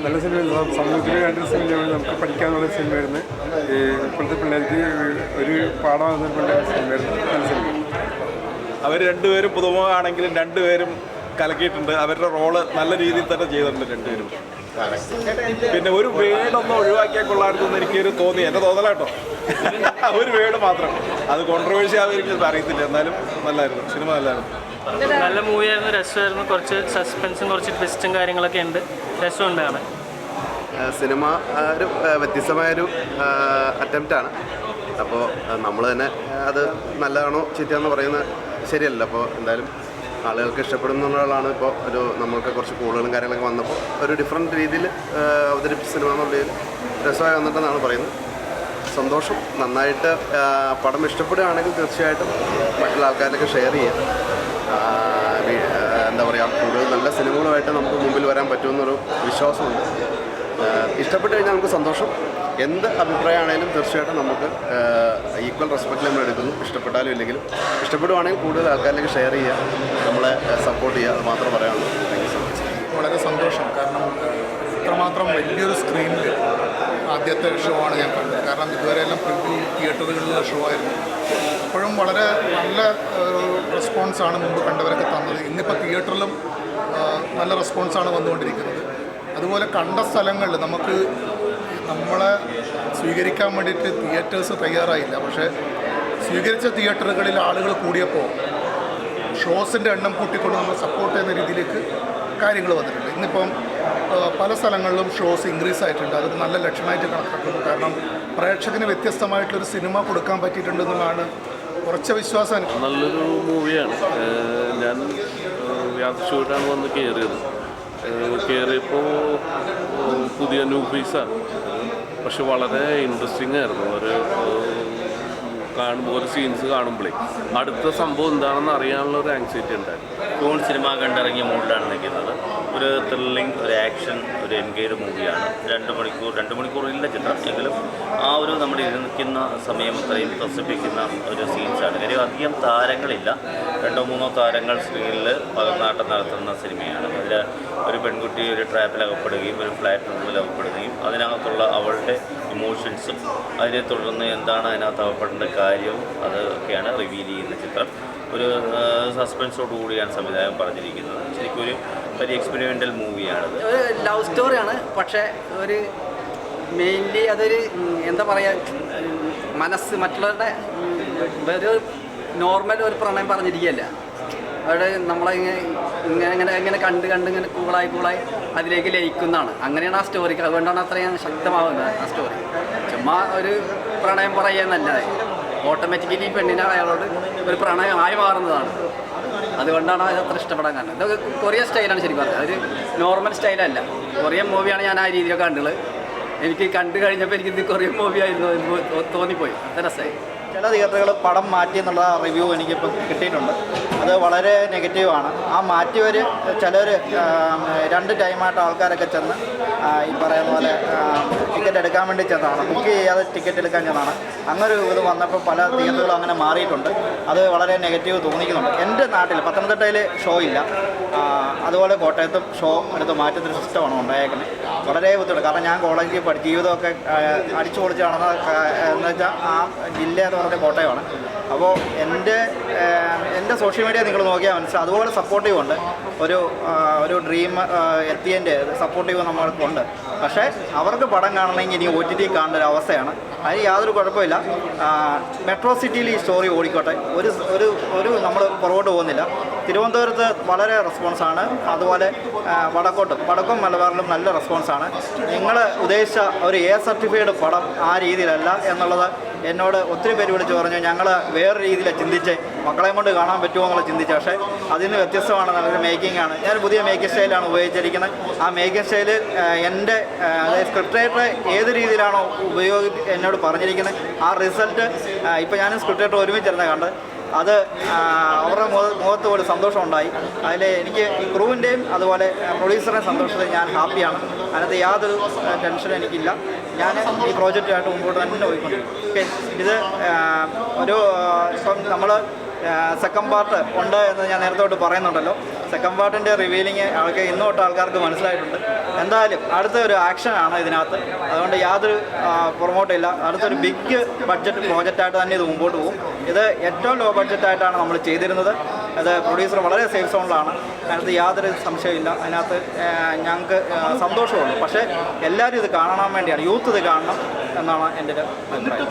നല്ല സിനിമ, സമൂഹത്തിന് വേണ്ട സിനിമകൾ നമുക്ക് പഠിക്കാനുള്ള സിനിമയായിരുന്നു. ഇപ്പോഴത്തെ പിള്ളേർക്ക് ഒരു പാഠമാകുന്ന സിനിമയായിരുന്നു. നല്ല സിനിമ. അവർ രണ്ടുപേരും പുതുമുഖമാണെങ്കിലും രണ്ടുപേരും കലക്കിയിട്ടുണ്ട്. അവരുടെ റോള് നല്ല രീതിയിൽ തന്നെ ചെയ്തിട്ടുണ്ട് രണ്ടുപേരും. പിന്നെ ഒരു വേടൊന്നും ഒഴിവാക്കിയാൽ കൊള്ളാമെന്ന് എനിക്കൊരു തോന്നി, എൻ്റെ തോന്നലാട്ടോ. ഒരു വേട് മാത്രം, അത് കോൺട്രവേഴ്സി ആവുമെങ്കിൽ അറിയത്തില്ല. എന്നാലും നല്ലായിരുന്നു, സിനിമ നല്ലതായിരുന്നു. നല്ല മൂവിയായിരുന്നു, രസമായിരുന്നു. കുറച്ച് സസ്പെൻസും കുറച്ച് ട്വിസ്റ്റും കാര്യങ്ങളൊക്കെ ഉണ്ട്, രസമുണ്ടാണ്. സിനിമ ഒരു വ്യത്യസ്തമായൊരു അറ്റംപ്റ്റാണ്. അപ്പോൾ നമ്മൾ തന്നെ അത് നല്ലതാണോ ചീത്തയാണെന്ന് പറയുന്നത് ശരിയല്ല. അപ്പോൾ എന്തായാലും ആളുകൾക്ക് ഇഷ്ടപ്പെടുന്നതാണ്. ഇപ്പോൾ ഒരു നമ്മൾക്ക് കുറച്ച് കൂടുതലും കാര്യങ്ങളൊക്കെ വന്നപ്പോൾ ഒരു ഡിഫറെൻറ്റ് രീതിയിൽ അവതരിപ്പിച്ച സിനിമ എന്നുള്ളതിൽ രസമായി വന്നിട്ടെന്നാണ് പറയുന്നത്. സന്തോഷം. നന്നായിട്ട് പടം ഇഷ്ടപ്പെടുകയാണെങ്കിൽ തീർച്ചയായിട്ടും മറ്റുള്ള ആൾക്കാരിലൊക്കെ ഷെയർ ചെയ്യാം. എന്താ പറയുക, കൂടുതൽ നല്ല സിനിമകളുമായിട്ട് നമുക്ക് മുമ്പിൽ വരാൻ പറ്റുമെന്നൊരു വിശ്വാസമുണ്ട്. ഇഷ്ടപ്പെട്ട് കഴിഞ്ഞാൽ നമുക്ക് സന്തോഷം. എന്ത് അഭിപ്രായമാണെങ്കിലും തീർച്ചയായിട്ടും നമുക്ക് ഈക്വൽ റെസ്പെക്റ്റിൽ നമ്മൾ എടുക്കുന്നു. ഇഷ്ടപ്പെട്ടാലും ഇല്ലെങ്കിലും ഇഷ്ടപ്പെടുവാണെങ്കിൽ കൂടുതൽ ആൾക്കാരിലേക്ക് ഷെയർ ചെയ്യുക, നമ്മളെ സപ്പോർട്ട് ചെയ്യുക, അത് മാത്രം പറയാനുള്ളൂ. Thank you so much. വളരെ സന്തോഷം. കാരണം ഇത്രമാത്രം വലിയൊരു സ്ക്രീനിൽ ആദ്യത്തെ ഷോ ആണ് ഞാൻ കണ്ടത്. കാരണം ഇതുവരെയെല്ലാം പ്രിവ്യൂ തിയേറ്ററുകളിലുള്ള ഷോ ആയിരുന്നു. അപ്പോഴും വളരെ നല്ല റെസ്പോൺസാണ് മുമ്പ് കണ്ടവരൊക്കെ തന്നത്. ഇന്നിപ്പോൾ തിയേറ്ററിലും നല്ല റെസ്പോൺസാണ് വന്നുകൊണ്ടിരിക്കുന്നത്. അതുപോലെ കണ്ട സ്ഥലങ്ങളിൽ നമ്മളെ സ്വീകരിക്കാൻ വേണ്ടിയിട്ട് തിയേറ്റേഴ്സ് തയ്യാറായില്ല. പക്ഷേ സ്വീകരിച്ച തിയേറ്ററുകളിൽ ആളുകൾ കൂടിയപ്പോൾ ഷോസിൻ്റെ എണ്ണം കൂട്ടിക്കൊണ്ട് നമ്മൾ സപ്പോർട്ട് ചെയ്യുന്ന രീതിയിലേക്ക് കാര്യങ്ങൾ വന്നിട്ടുണ്ട്. ഇന്നിപ്പം പല സ്ഥലങ്ങളിലും ഷോസ് ഇൻക്രീസ് ആയിട്ടുണ്ട്. അതൊരു നല്ല ലക്ഷണമായിട്ട് കണക്കാക്കുന്നു. കാരണം പ്രേക്ഷകന് വ്യത്യസ്തമായിട്ടൊരു സിനിമ കൊടുക്കാൻ പറ്റിയിട്ടുണ്ടെന്നുള്ളതാണ് കുറച്ച് വിശ്വാസം എനിക്ക്. നല്ലൊരു മൂവിയാണ്. ഞാൻ യാത്രശൂട്ടാണ് വന്ന് കയറിയപ്പോൾ പുതിയ ന്യൂ ഫേസാണ്. പക്ഷെ വളരെ ഇൻട്രസ്റ്റിംഗ് ആയിരുന്നു. ഒരു സീൻസ് കാണുമ്പോഴേ അടുത്ത സംഭവം എന്താണെന്ന് അറിയാനുള്ള ഒരു ആങ്സൈറ്റി ഉണ്ടായിരുന്നു. കൂൺ സിനിമ കണ്ടിറങ്ങിയ മൂഡിലാണ് നിൽക്കുന്നത്. ഒരു ത്രില്ലിംഗ്, ഒരു ആക്ഷൻ, ഒരു എൻഗേജ് മൂവിയാണ്. 2 മണിക്കൂറില്ല ചിത്രം, എങ്കിലും ആ ഒരു നമ്മൾ ഇരിക്കുന്ന സമയം അത്രയും ത്രസിപ്പിക്കുന്ന ഒരു സീൻസാണ്. കാര്യം അധികം താരങ്ങളില്ല, 2-3 താരങ്ങൾ സ്ക്രീനിൽ പകർന്നാട്ടം നടത്തുന്ന സിനിമയാണ്. അതിൽ ഒരു പെൺകുട്ടി ഒരു ട്രാപ്പിൽ അകപ്പെടുകയും ഒരു ഫ്ലാറ്റ് റൂമിൽ അകപ്പെടുകയും അതിനകത്തുള്ള അവളുടെ ഇമോഷൻസും അതിനെ തുടർന്ന് എന്താണ് അതിനകത്ത് അകപ്പെടേണ്ട കാര്യവും അതൊക്കെയാണ് റിവീൽ ചെയ്യുന്ന ചിത്രം. ഒരു സസ്പെൻസോട് കൂടിയാണ് സംവിധായകൻ പറഞ്ഞിരിക്കുന്നത്. ശരിക്കും ഒരു എക്സ്പെരിമെൻ്റൽ മൂവിയാണത്. ഒരു ലവ് സ്റ്റോറിയാണ്. പക്ഷേ മെയിൻലി അതൊരു എന്താ പറയുക, മറ്റുള്ളവരുടെ ഒരു നോർമൽ ഒരു പ്രണയം പറഞ്ഞിരിക്കുകയല്ല. അവിടെ ഇങ്ങനെ കണ്ട് ഇങ്ങനെ കൂളായി അതിലേക്ക് ലയിക്കുന്നതാണ്. അങ്ങനെയാണ് ആ സ്റ്റോറിക്ക്. അതുകൊണ്ടാണ് അത്രയും ശക്തമാവുന്നത് ആ സ്റ്റോറി. ചുമ്മാ ഒരു പ്രണയം പറയുന്നല്ലാതെ ഓട്ടോമാറ്റിക്കലി പെണ്ണിനെ അയാളോട് ഒരു പ്രണയമായി മാറുന്നതാണ്. അതുകൊണ്ടാണ് അത് അത്ര ഇഷ്ടപ്പെടാൻ കാരണം. ഇതൊക്കെ കൊറിയൻ സ്റ്റൈലാണ് ശരിക്കും പറഞ്ഞത്. ഒരു നോർമൽ സ്റ്റൈലല്ല. കൊറിയൻ മൂവിയാണ് ഞാൻ ആ രീതിയിലൊക്കെ കണ്ടുള്ളത്. എനിക്ക് കണ്ടു കഴിഞ്ഞപ്പോൾ എനിക്കിത് കൊറിയൻ മൂവി ആയിരുന്നു തോന്നിപ്പോയി. അത്ര രസമായി. ചില തിയേറ്ററുകൾ പടം മാറ്റി എന്നുള്ള റിവ്യൂ എനിക്കിപ്പോൾ കിട്ടിയിട്ടുണ്ട്. അത് വളരെ നെഗറ്റീവാണ്. ആ മാറ്റിയവർ ചിലർ 2 ടൈമായിട്ട് ആൾക്കാരൊക്കെ ചെന്ന് ഈ പറയുന്ന പോലെ ടിക്കറ്റ് എടുക്കാൻ വേണ്ടി ചെന്നതാണ്, ബുക്ക് ചെയ്യാതെ ടിക്കറ്റ് എടുക്കാൻ ചെന്നതാണ്. അങ്ങനെ ഇത് വന്നപ്പോൾ പല തിയേറ്ററുകളും അങ്ങനെ മാറിയിട്ടുണ്ട്. അത് വളരെ നെഗറ്റീവ് തോന്നിക്കുന്നുണ്ട്. എൻ്റെ നാട്ടിൽ പത്തനംതിട്ടയിൽ ഷോ ഇല്ല. അതുപോലെ കോട്ടയത്തും ഷോ എടുത്ത് മാറ്റുന്നൊരു സിസ്റ്റമാണ് ഉണ്ടായേക്കുന്നത്. വളരെ ബുദ്ധിമുട്ട്. കാരണം ഞാൻ കോളേജിൽ ജീവിതമൊക്കെ അടിച്ചു പൊളിച്ച് നടന്ന എന്ന് വെച്ചാൽ ആ ജില്ല എന്ന് പറഞ്ഞ കോട്ടയമാണ്. അപ്പോൾ എൻ്റെ സോഷ്യൽ മീഡിയ നിങ്ങൾ നോക്കിയാൽ മനസ്സിലാവും. അതുപോലെ സപ്പോർട്ടീവ് ഉണ്ട്. ഒരു ഡ്രീം എത്തിയതിൻ്റെ സപ്പോർട്ടീവ് നമ്മൾക്കുണ്ട്. പക്ഷേ അവർക്ക് പടം കാണണമെങ്കിൽ ഇനി OTT കാണേണ്ട ഒരു അവസ്ഥയാണ്. അതിന് യാതൊരു കുഴപ്പമില്ല. മെട്രോ സിറ്റിയിൽ ഈ സ്റ്റോറി ഓടിക്കോട്ടെ. ഒരു നമ്മൾ പുറകോട്ട് പോകുന്നില്ല. തിരുവനന്തപുരത്ത് വളരെ റെസ്പോൺസാണ്. അതുപോലെ വടക്കും മലബാറിലും നല്ല റെസ്പോൺസാണ്. നിങ്ങൾ ഉദ്ദേശിച്ച ഒരു A സർട്ടിഫൈഡ് പടം ആ രീതിയിലല്ല എന്നുള്ളത് എന്നോട് ഒത്തിരി പേര് വിളിച്ച് പറഞ്ഞു. ഞങ്ങൾ വേറെ രീതിയിലാണ് ചിന്തിച്ച്, മക്കളെയും കൊണ്ട് കാണാൻ പറ്റുമോ എന്നുള്ള ചിന്തിച്ച്. പക്ഷേ അതിൽ നിന്ന് വ്യത്യസ്തമാണ്. നല്ലൊരു മേക്കിംഗ് ആണ്. ഞാൻ പുതിയ മേക്കിംഗ് സ്റ്റൈലാണ് ഉപയോഗിച്ചിരിക്കുന്നത്. ആ മേക്കിംഗ് സ്റ്റൈല് എൻ്റെ സ്ക്രിപ്റ്റ് റൈറ്റർ ഏത് രീതിയിലാണോ എന്നോട് പറഞ്ഞിരിക്കുന്നത് ആ റിസൾട്ട് ഇപ്പോൾ ഞാനും സ്ക്രിപ്റ്റ് റൈറ്റർ ഒരുമിച്ചിരുന്ന കണ്ട് അത് അവരുടെ മുഖത്ത് ഒരു സന്തോഷമുണ്ടായി. അതിൽ എനിക്ക് ഈ ക്രൂവിൻ്റെയും അതുപോലെ പ്രൊഡ്യൂസറുടെയും സന്തോഷത്തിൽ ഞാൻ ഹാപ്പിയാണ്. അതിനകത്ത് യാതൊരു ടെൻഷനും എനിക്കില്ല. ഞാൻ ഈ പ്രോജക്റ്റുമായിട്ട് മുമ്പോട്ട് തന്നെ പോയിക്കൊണ്ടിരിക്കും. ഓക്കെ, ഇത് ഇപ്പം നമ്മൾ സെക്കൻഡ് പാർട്ട് ഉണ്ട് എന്ന് ഞാൻ നേരത്തെ തൊട്ട് പറയുന്നുണ്ടല്ലോ. സെക്കൻഡ് പാർട്ടിൻ്റെ റിവീലിംഗ് ഇന്ന് തൊട്ട് ആൾക്കാർക്ക് മനസ്സിലായിട്ടുണ്ട്. എന്തായാലും അടുത്ത ഒരു ആക്ഷനാണ് ഇതിനകത്ത്. അതുകൊണ്ട് യാതൊരു പ്രൊമോട്ടില്ല. അടുത്തൊരു ബിഗ് ബഡ്ജറ്റ് പ്രോജക്റ്റായിട്ട് തന്നെ ഇത് മുമ്പോട്ട് പോകും. ഇത് ഏറ്റവും ലോ ബഡ്ജറ്റായിട്ടാണ് നമ്മൾ ചെയ്തിരുന്നത്. അത് പ്രൊഡ്യൂസർ വളരെ സേഫ് സോണിലാണ്. അതിനകത്ത് യാതൊരു സംശയമില്ല. അതിനകത്ത് ഞങ്ങൾക്ക് സന്തോഷമുണ്ട്. പക്ഷേ എല്ലാവരും ഇത് കാണാൻ വേണ്ടിയാണ്, യൂത്ത് ഇത് കാണണം എന്നാണ് എൻ്റെ ഒരു അഭിപ്രായം.